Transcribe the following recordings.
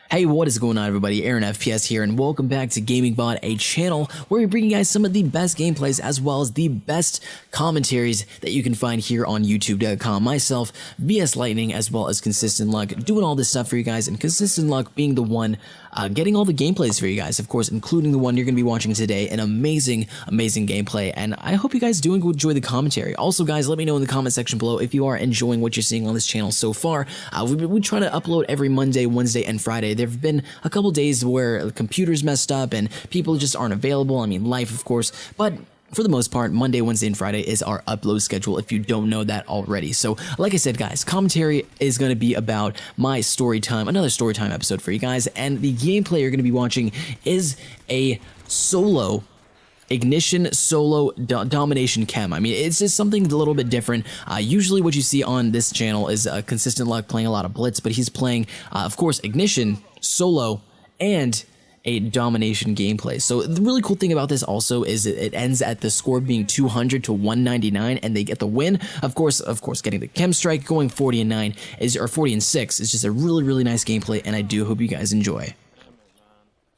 Hey, what is going on, everybody? AaronFPS here, and welcome back to Gaming Bot, a channel where we bring you guys some of the best gameplays as well as the best commentaries that you can find here on YouTube.com. Myself, VS Lightning, as well as Consistent Luck, doing all this stuff for you guys, and Consistent Luck being the one getting all the gameplays for you guys, of course, including the one you're going to be watching today. An amazing gameplay, and I hope you guys do enjoy the commentary. Also, guys, let me know in the comment section below if you are enjoying what you're seeing on this channel so far. We try to upload every Monday, Wednesday, and Friday. There have been a couple days where the computer's messed up and people just aren't available. I mean, life, of course, but for the most part, Monday, Wednesday, and Friday is our upload schedule if you don't know that already. So, like I said, guys, commentary is going to be about my story time, another story time episode for you guys, and the gameplay you're going to be watching is a solo Ignition solo domination K.E.M. I mean, it's just something a little bit different. Usually what you see on this channel is Consistent Luck playing a lot of Blitz, but he's playing, of course, Ignition, solo, and a domination gameplay. So the really cool thing about this also is it ends at the score being 200 to 199, and they get the win. Of course, getting the K.E.M. strike, going 40-9 or 40-6 is just a really nice gameplay, and I do hope you guys enjoy.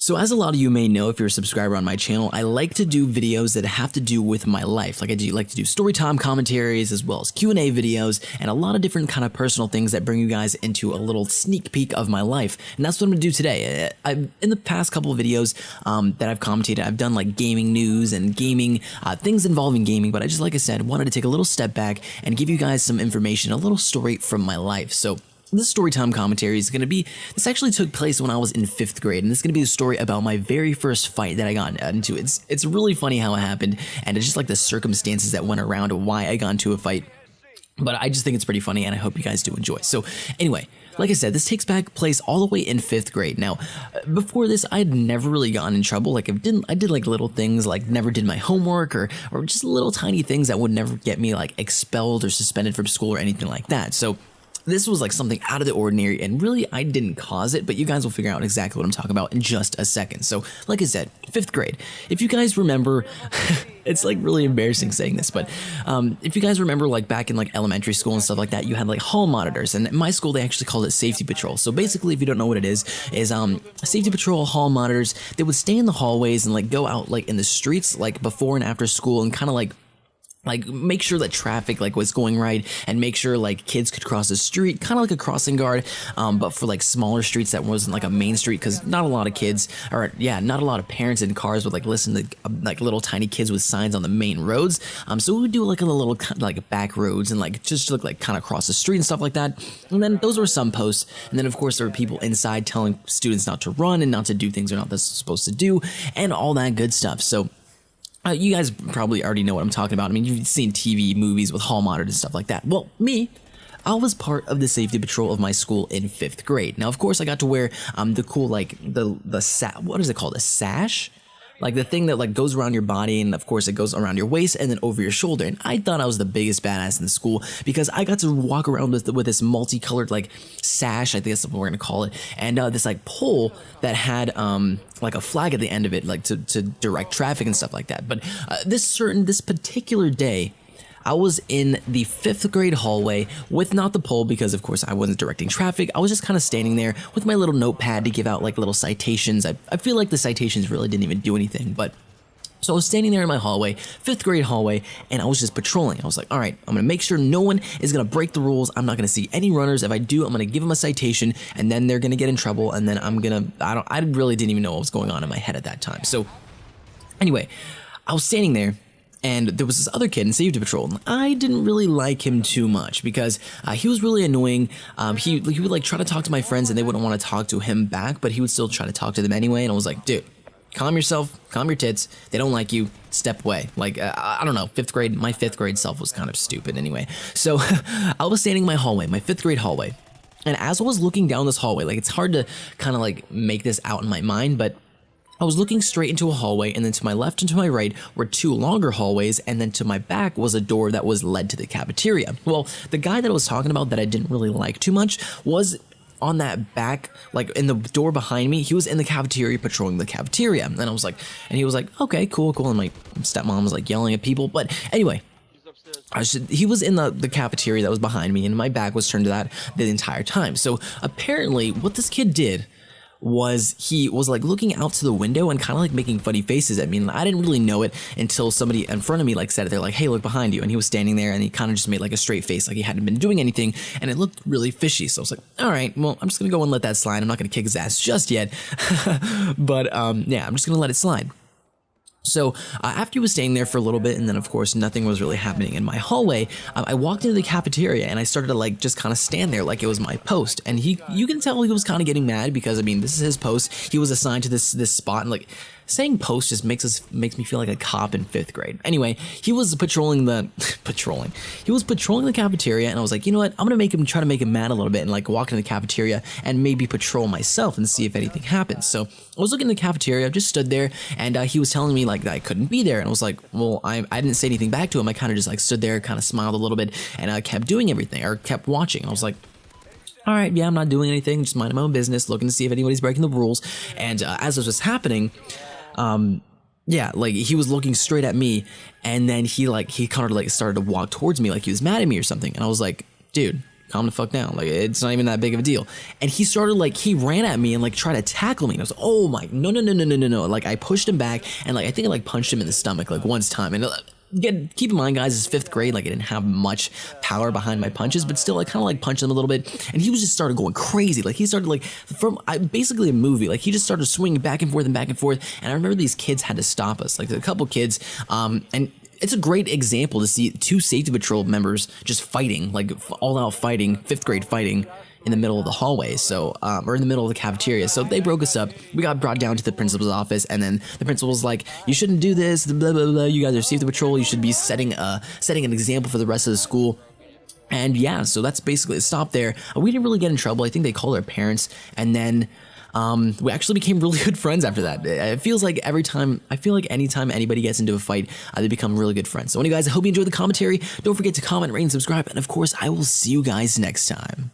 So as a lot of you may know, if you're a subscriber on my channel, I like to do videos that have to do with my life. Like I like to do story time commentaries as well as Q&A videos and a lot of different kind of personal things that bring you guys into a little sneak peek of my life. And that's what I'm going to do today. In the past couple of videos that I've commentated, I've done like gaming news and gaming, things involving gaming, but I just, like I said, wanted to take a little step back and give you guys some information, a little story from my life. So this storytime commentary is going to be, this actually took place when I was in 5th grade, and this is going to be a story about my very first fight that I got into. It's really funny how it happened, and it's just like the circumstances that went around why I got into a fight. But I just think it's pretty funny, and I hope you guys do enjoy. So anyway, like I said, this takes place all the way in 5th grade. Now, before this, I had never really gotten in trouble. Like I did like little things, like never did my homework or just little tiny things that would never get me like expelled or suspended from school or anything like that. So this was like something out of the ordinary, and really I didn't cause it, but you guys will figure out exactly what I'm talking about in just a second. So like I said, 5th grade. If you guys remember, it's like really embarrassing saying this, but if you guys remember, like back in like elementary school and stuff like that, you had like hall monitors, and in my school they actually called it safety patrol. So basically, if you don't know what it is safety patrol hall monitors. They would stay in the hallways and like go out like in the streets like before and after school and kind of like make sure that traffic like was going right and make sure like kids could cross the street, kind of like a crossing guard, but for like smaller streets that wasn't like a main street, because not a lot of kids, or yeah, not a lot of parents in cars would like listen to like little tiny kids with signs on the main roads. So we would do like a little like back roads and like just look like kind of cross the street and stuff like that. And then those were some posts, and then of course there were people inside telling students not to run and not to do things they're not supposed to do and all that good stuff. So you guys probably already know what I'm talking about. I mean, you've seen TV, movies with hall monitors and stuff like that. Well, I was part of the safety patrol of my school in 5th grade. Now, of course, I got to wear the cool, like, what is it called? A sash? Like the thing that like goes around your body, and of course it goes around your waist and then over your shoulder. And I thought I was the biggest badass in the school because I got to walk around with this multicolored like sash, I think that's what we're gonna call it, and this like pole that had like a flag at the end of it, like to direct traffic and stuff like that. But this particular day, I was in the 5th grade hallway with not the pole because of course I wasn't directing traffic. I was just kind of standing there with my little notepad to give out like little citations. I feel like the citations really didn't even do anything, but so I was standing there in my hallway, 5th grade hallway, and I was just patrolling. I was like, all right, I'm going to make sure no one is going to break the rules. I'm not going to see any runners. If I do, I'm going to give them a citation, and then they're going to get in trouble, and then I really didn't even know what was going on in my head at that time. So anyway, I was standing there, and there was this other kid in safety patrol, and I didn't really like him too much because he was really annoying. He would like try to talk to my friends, and they wouldn't want to talk to him back, but he would still try to talk to them anyway. And I was like, dude, calm yourself, calm your tits. They don't like you. Step away. Like I don't know. 5th grade. My 5th grade self was kind of stupid anyway. So I was standing in my hallway, my 5th grade hallway, and as I was looking down this hallway, like it's hard to kind of like make this out in my mind, but I was looking straight into a hallway, and then to my left and to my right were 2 longer hallways, and then to my back was a door that was led to the cafeteria. Well, the guy that I was talking about that I didn't really like too much was on that back, like in the door behind me. He was in the cafeteria patrolling the cafeteria, and I was like, and he was like, okay, cool, and my stepmom was like yelling at people, but anyway, he was in the cafeteria that was behind me, and my back was turned to that the entire time. So apparently what this kid did was he was like looking out to the window and kind of like making funny faces at me. And I didn't really know it until somebody in front of me like said it. They're like, hey, look behind you. And he was standing there and he kind of just made like a straight face, like he hadn't been doing anything, and it looked really fishy. So I was like, all right, well, I'm just gonna go and let that slide. I'm not gonna kick his ass just yet. But yeah, I'm just gonna let it slide. So after he was staying there for a little bit, and then of course nothing was really happening in my hallway, I walked into the cafeteria and I started to like just kind of stand there like it was my post. And you can tell he was kind of getting mad because I mean this is his post. He was assigned to this spot, and like saying post just makes me feel like a cop in 5th grade. Anyway, he was patrolling the cafeteria, and I was like, you know what, I'm gonna try to make him mad a little bit and like walk into the cafeteria and maybe patrol myself and see if anything happens. So I was looking in the cafeteria, I just stood there, and he was telling me like that I couldn't be there, and I was like, well, I didn't say anything back to him. I kind of just like stood there, kind of smiled a little bit, and I kept doing everything, or kept watching. And I was like, all right, yeah, I'm not doing anything, just minding my own business, looking to see if anybody's breaking the rules. And as this was happening, yeah, like he was looking straight at me, and then he kind of like started to walk towards me like he was mad at me or something. And I was like, dude, calm the fuck down. Like, it's not even that big of a deal. And he started like, he ran at me and like tried to tackle me. And I was like, oh my, no. Like I pushed him back, and like I think I like punched him in the stomach like once time. And keep in mind, guys, it's 5th grade. Like I didn't have much power behind my punches, but still I kind of like punched him a little bit, and he was just started going crazy. Like he started like basically a movie. Like he just started swinging back and forth and back and forth. And I remember these kids had to stop us. Like a couple kids, and it's a great example to see 2 safety patrol members just fighting, like all out fighting, 5th grade fighting in the middle of the hallway, so or in the middle of the cafeteria. So they broke us up. We got brought down to the principal's office, and then the principal was like, you shouldn't do this, blah blah blah, you guys are safety patrol, you should be setting an example for the rest of the school. And yeah, so that's basically it. Stopped there. We didn't really get in trouble. I think they called our parents, and then we actually became really good friends after that. It feels like anytime anybody gets into a fight, they become really good friends. So anyway, guys, I hope you enjoyed the commentary. Don't forget to comment, rate, and subscribe, and of course I will see you guys next time.